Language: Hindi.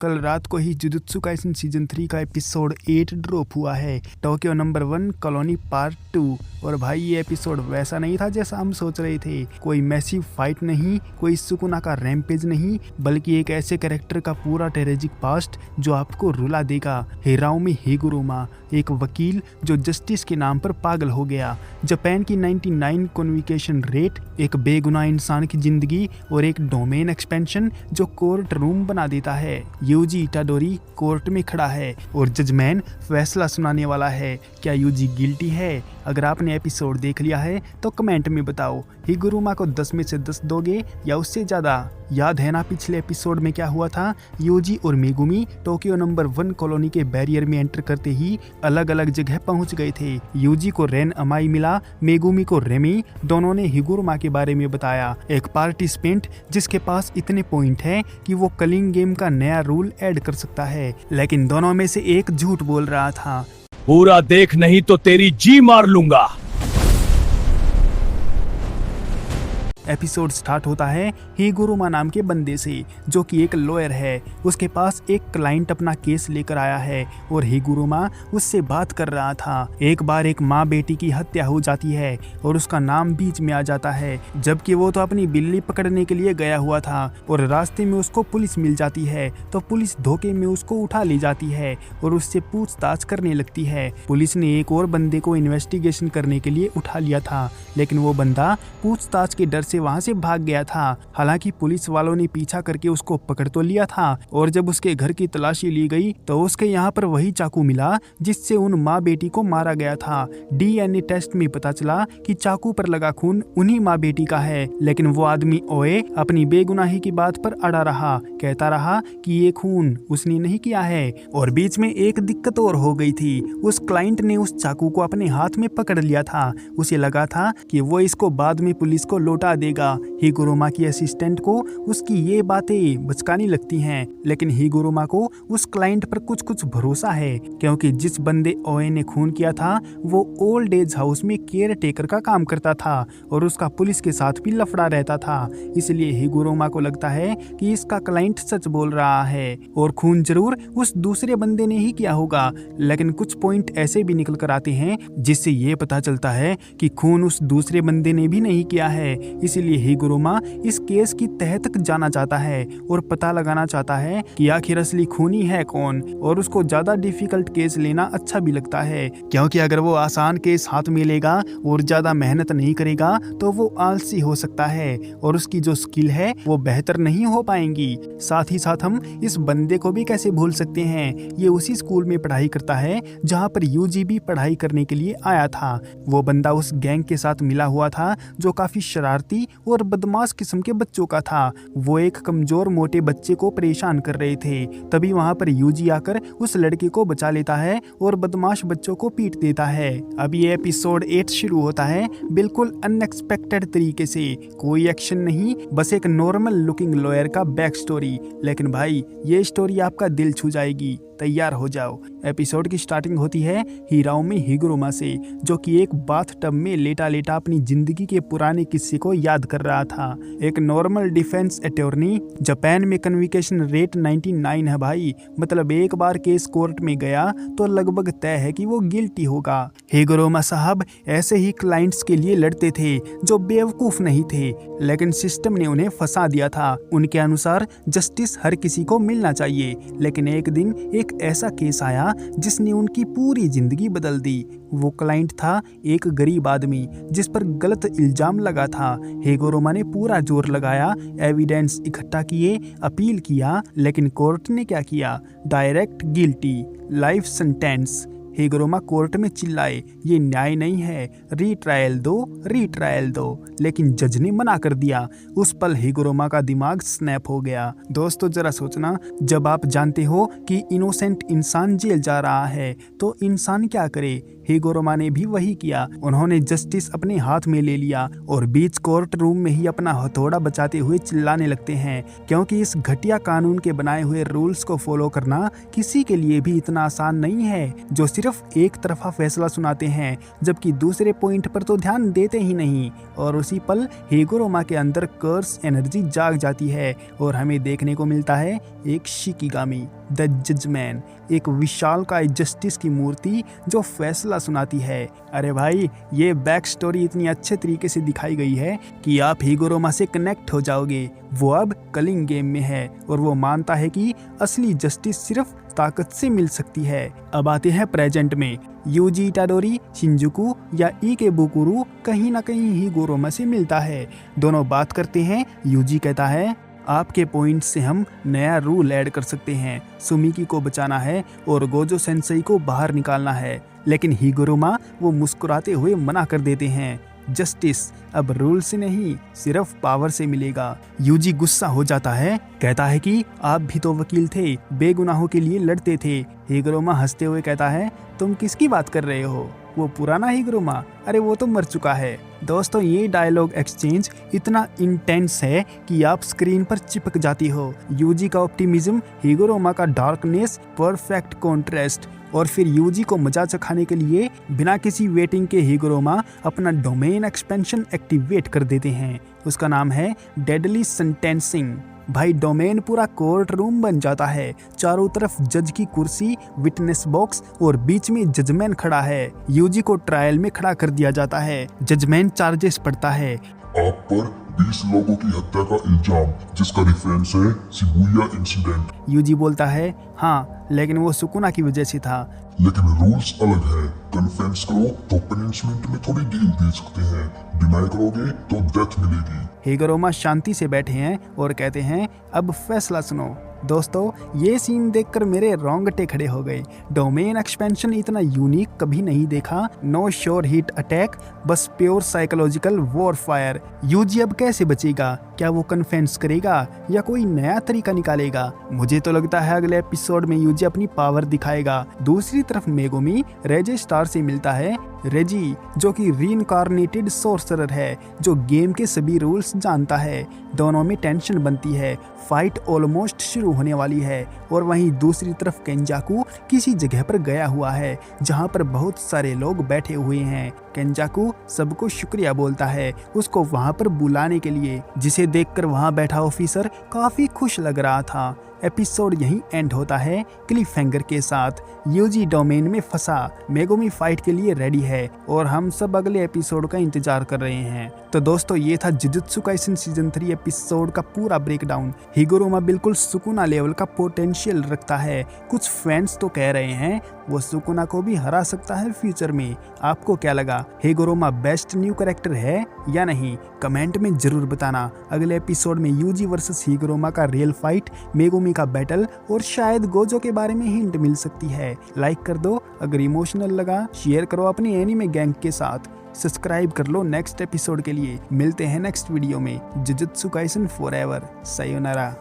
कल रात को ही जुजुत्सु काइसेन सीजन 3 का एपिसोड 8 ड्रॉप हुआ है, टोक्यो नंबर 1 कॉलोनी पार्ट 2। और भाई ये एपिसोड वैसा नहीं था जैसा हम सोच रहे थे। कोई मैसिव फाइट नहीं, कोई सुकुना का रैम्पेज नहीं, बल्कि एक ऐसे कैरेक्टर का पूरा ट्रेजिक पास्ट जो आपको रुला देगा। हिराओमी हिगुरुमा, एक वकील जो जस्टिस के नाम पर पागल हो गया। जापान की 99 कन्विकेशन रेट, एक बेगुनाह इंसान की जिंदगी और एक डोमेन एक्सपेंशन जो कोर्ट रूम बना देता है। यूजी इटाडोरी कोर्ट में खड़ा है और जजमैन फैसला सुनाने वाला है। क्या यूजी गिल्टी है? अगर आपने एपिसोड देख लिया है तो कमेंट में बताओ, हिगुरुमा को 10 में से 10 दोगे या उससे ज़्यादा? याद है ना पिछले एपिसोड में क्या हुआ था? यूजी और मेगुमी टोक्यो नंबर 1 कॉलोनी के बैरियर में एंटर करते ही अलग अलग जगह पहुंच गए थे। यूजी को रेन अमाई मिला, मेगुमी को रेमी। दोनों ने हिगुरुमा के बारे में बताया, एक पार्टिसिपेंट जिसके पास इतने पॉइंट हैं कि वो कलिंग गेम का नया रूल ऐड कर सकता है। लेकिन दोनों में से एक झूठ बोल रहा था, पूरा देख नहीं तो तेरी जी मार लूंगा। एपिसोड स्टार्ट होता है हिगुरुमा नाम के बंदे से, जो कि एक लॉयर है। उसके पास एक क्लाइंट अपना केस लेकर आया है और हिगुरुमा उससे बात कर रहा था। एक बार एक माँ बेटी की हत्या हो जाती है और उसका नाम बीच में आ जाता है, जबकि वो तो अपनी बिल्ली पकड़ने के लिए गया हुआ था। और रास्ते में उसको पुलिस मिल जाती है तो पुलिस धोखे में उसको उठा ले जाती है और उससे पूछताछ करने लगती है। पुलिस ने एक और बंदे को इन्वेस्टिगेशन करने के लिए उठा लिया था, लेकिन वो बंदा पूछताछ के डर से वहां से भाग गया था। हालांकि पुलिस वालों ने पीछा करके उसको पकड़ तो लिया था और जब उसके घर की तलाशी ली गई तो उसके यहाँ पर वही चाकू मिला जिससे उन माँ बेटी को मारा गया था। डीएनए टेस्ट में पता चला कि चाकू पर लगा खून उन्हीं माँ बेटी का है। लेकिन वो आदमी ओए अपनी बेगुनाही की बात पर अड़ा रहा, कहता रहा कि ये खून उसने नहीं किया है। और बीच में एक दिक्कत और हो गई थी, उस क्लाइंट ने उस चाकू को अपने हाथ में पकड़ लिया था। उसे लगा था कि वो इसको बाद में पुलिस को लौटा देगा। हिगुरुमा की असिस्टेंट को उसकी ये बातें बचकानी लगती हैं, लेकिन हिगुरुमा को उस क्लाइंट पर कुछ भरोसा है, क्योंकि जिस बंदे ओए ने खून किया था वो ओल्ड एज हाउस में केयर टेकर का काम करता था और उसका पुलिस के साथ भी लफड़ा रहता था। इसलिए हिगुरुमा को लगता है कि इसका क्लाइंट सच बोल रहा है और खून जरूर उस दूसरे बंदे ने ही किया होगा। लेकिन कुछ पॉइंट ऐसे भी निकल कर आते हैं जिससे ये पता चलता है कि खून उस दूसरे बंदे ने भी नहीं किया है। इसलिए हिगुरुमा इस केस की तह तक जाना चाहता है और पता लगाना चाहता है कि आखिर असली खूनी है कौन। और उसको ज्यादा डिफिकल्ट केस लेना अच्छा भी लगता है, क्योंकि अगर वो आसान केस हाथ में लेगा और ज्यादा मेहनत नहीं करेगा तो वो आलसी हो सकता है और उसकी जो स्किल है वो बेहतर नहीं हो पाएंगी। साथ ही साथ हम इस बंदे को भी कैसे भूल सकते हैं, ये उसी स्कूल में पढ़ाई करता है जहाँ पर यूजी भी पढ़ाई करने के लिए आया था। वो बंदा उस गैंग के साथ मिला हुआ था जो काफी शरारती और बदमाश किस्म के बच्चों का था। वो एक कमजोर मोटे बच्चे को परेशान कर रहे थे। तभी वहाँ पर यूजी आकर उस लड़के को बचा लेता है और बदमाश बच्चों को पीट देता है। अब ये एपिसोड 8 शुरू होता है बिल्कुल अनएक्सपेक्टेड तरीके से। कोई एक्शन नहीं, बस एक नॉर्मल लुकिंग लॉयर का बैक स्टोरी। लेकिन भाई ये स्टोरी आपका दिल छू जाएगी, तैयार हो जाओ। एपिसोड की स्टार्टिंग होती है हिराओमी हिगुरुमा से, जो कि एक बाथटब में लेटा लेटा अपनी जिंदगी के पुराने किस्से को याद कर रहा था। एक नॉर्मल डिफेंस अटॉर्नी, जापान में कन्विकेशन रेट 99 है भाई, मतलब एक बार केस कोर्ट में गया तो लगभग तय है कि वो गिल्टी होगा। हिगुरुमा साहब ऐसे ही क्लाइंट्स के लिए लड़ते थे जो बेवकूफ नहीं थे, लेकिन सिस्टम ने उन्हें फंसा दिया था। उनके अनुसार जस्टिस हर किसी को मिलना चाहिए, लेकिन एक दिन एक ऐसा केस आया जिसने उनकी पूरी जिंदगी बदल दी। वो क्लाइंट था एक गरीब आदमी जिस पर गलत इल्जाम लगा था। हिगुरुमा ने पूरा जोर लगाया, एविडेंस इकट्ठा किए, अपील किया, लेकिन कोर्ट ने क्या किया? Direct guilty, life sentence. Higuruma court में चिल्लाए, ये न्याय नहीं है, रीट्रायल दो, रीट्रायल दो। लेकिन जज ने मना कर दिया। उस पल हिगुरुमा का दिमाग स्नैप हो गया। दोस्तों जरा सोचना, जब आप जानते हो कि इनोसेंट इंसान जेल जा रहा है तो इंसान क्या करे? हिगुरोमा ने भी वही किया। उन्होंने जस्टिस अपने हाथ में ले लिया और बीच कोर्ट रूम में ही अपना हथौड़ा बचाते हुए चिल्लाने लगते हैं, क्योंकि इस घटिया कानून के बनाए हुए रूल्स को फॉलो करना किसी के लिए भी इतना आसान नहीं है, जो सिर्फ एक तरफा फैसला सुनाते हैं जबकि दूसरे पॉइंट पर तो ध्यान देते ही नहीं। और उसी पल हिगुरोमा के अंदर कर्स एनर्जी जाग जाती है और हमें देखने को मिलता है एक शिकिगामी द जजमैन, एक विशालकाय जस्टिस की मूर्ति जो फैसला सुनाती है। अरे भाई, ये बैक स्टोरी इतनी अच्छे तरीके से दिखाई गई है कि आप हिगुरोमा से कनेक्ट हो जाओगे। वो अब कलिंग गेम में है और वो मानता है कि असली जस्टिस सिर्फ ताकत से मिल सकती है। अब आते हैं प्रेजेंट में। यूजी इटाडोरी शिंजुकू या इकेबुकुरो कहीं ना कहीं हिगुरोमा से मिलता है। दोनों बात करते हैं। यूजी कहता है, आपके पॉइंट से हम नया रूल ऐड कर सकते हैं। सुमिकी को बचाना है और गोजो सेंसेई को बाहर निकालना है। लेकिन हिगुरोमा वो मुस्कुराते हुए मना कर देते हैं। जस्टिस अब रूल से नहीं, सिर्फ पावर से मिलेगा। यूजी गुस्सा हो जाता है, कहता है कि आप भी तो वकील थे, बेगुनाहों के लिए लड़ते थे। हिगुरोमा हंसते हुए कहता है, तुम किसकी बात कर रहे हो? वो पुराना हिगुरोमा? अरे वो तो मर चुका है। दोस्तों, ये डायलॉग एक्सचेंज इतना इंटेंस है कि आप स्क्रीन पर चिपक जाती हो। यूजी का ऑप्टिमिज्म, हिगुरोमा का डार्कनेस, परफेक्ट कॉन्ट्रास्ट। और फिर यूजी को मजा चखाने के लिए बिना किसी वेटिंग के हिगुरोमा अपना डोमेन एक्सपेंशन एक्टिवेट कर देते हैं। उसका नाम है डेडली सेंटेंसिंग। भाई, डोमेन पूरा कोर्ट रूम बन जाता है। चारों तरफ जज की कुर्सी, विटनेस बॉक्स और बीच में जजमैन खड़ा है। यूजी को ट्रायल में खड़ा कर दिया जाता है। जजमैन चार्जेस पढ़ता है। आप पर 20 लोगों की हत्या का इल्जाम, जिसका रेफरेंस है शिबुया इंसिडेंट। यूजी बोलता है, हाँ, लेकिन वो सुकुना की वजह से था। लेकिन रूल्स अलग है। कन्फेस करो तो पनिशमेंट में थोड़ी डील दे सकते हैं, डिनाई करोगे तो डेथ मिलेगी। हिगुरोमा शांति से बैठे हैं और कहते हैं, अब फैसला सुनो। दोस्तों, ये सीन देखकर मेरे रोंगटे खड़े हो गए। डोमेन एक्सपेंशन इतना यूनिक कभी नहीं देखा। नो श्योर हिट अटैक, बस प्योर साइकोलॉजिकल वॉरफायर। यूजी अब कैसे बचेगा? क्या वो कन्फेस करेगा या कोई नया तरीका निकालेगा? मुझे तो लगता है अगले एपिसोड में यूजी अपनी पावर दिखाएगा। दूसरी तरफ मेगुमी रेजे स्टार से मिलता है। रेजी, जो कि रीइंकार्नेटेड सोर्सरर है, जो गेम के सभी रूल्स जानता है। दोनों में टेंशन बनती है। फाइट ऑलमोस्ट शुरू होने वाली है। और वहीं दूसरी तरफ केंजाकू किसी जगह पर गया हुआ है जहां पर बहुत सारे लोग बैठे हुए हैं। केंजाकू सबको शुक्रिया बोलता है उसको वहां पर बुलाने के लिए, जिसे देखकर वहां बैठा ऑफिसर काफी खुश लग रहा था। एपिसोड यहीं एंड होता है क्लिफ हैंगर के साथ। यूजी डोमेन में फंसा, मेगुमी फाइट के लिए रेडी है और हम सब अगले एपिसोड का इंतजार कर रहे हैं। तो दोस्तों, ये था जुजुत्सु काइसेन सीजन 3 एपिसोड का पूरा ब्रेकडाउन। हिगुरोमा बिल्कुल सुकुना लेवल का पोटेंशियल रखता है। कुछ फैंस तो कह रहे हैं वो सुकुना को भी हरा सकता है फ्यूचर में। आपको क्या लगा? हिगुरोमा बेस्ट न्यू कैरेक्टर है या नहीं? कमेंट में जरूर बताना। अगले एपिसोड में यूजी वर्सेस हिगुरोमा का रियल फाइट, मेगुमी का बैटल और शायद गोजो के बारे में हिंट मिल सकती है। लाइक कर दो अगर इमोशनल लगा, शेयर करो अपनी एनीमे गैंग के साथ, सब्सक्राइब कर लो नेक्स्ट एपिसोड के लिए। मिलते हैं नेक्स्ट वीडियो में। Jujutsu Kaisen forever. सायोनारा।